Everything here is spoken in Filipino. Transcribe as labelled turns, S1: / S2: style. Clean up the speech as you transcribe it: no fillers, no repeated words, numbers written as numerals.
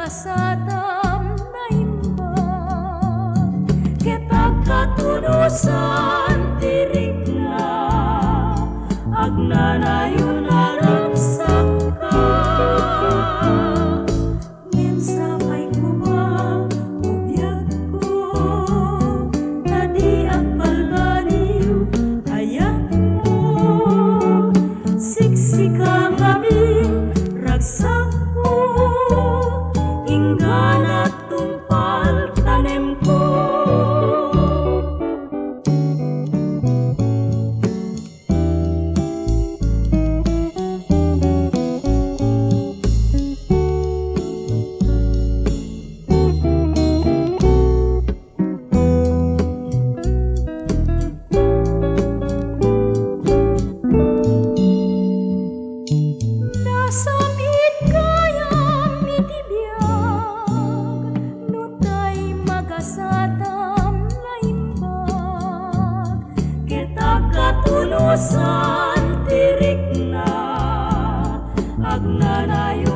S1: magasatam na imbag kitag katunusan tirik na agnanayon na ragsaka minsa pa'y kumang ubiyag ko na di ang balbaliw ayat mo siksikang aming ragsak ko inggan at tumpal tanim ko. Nasamit kayang mitibiyag nutay magasatam na imbag kitag katunusan tirik na agnanayon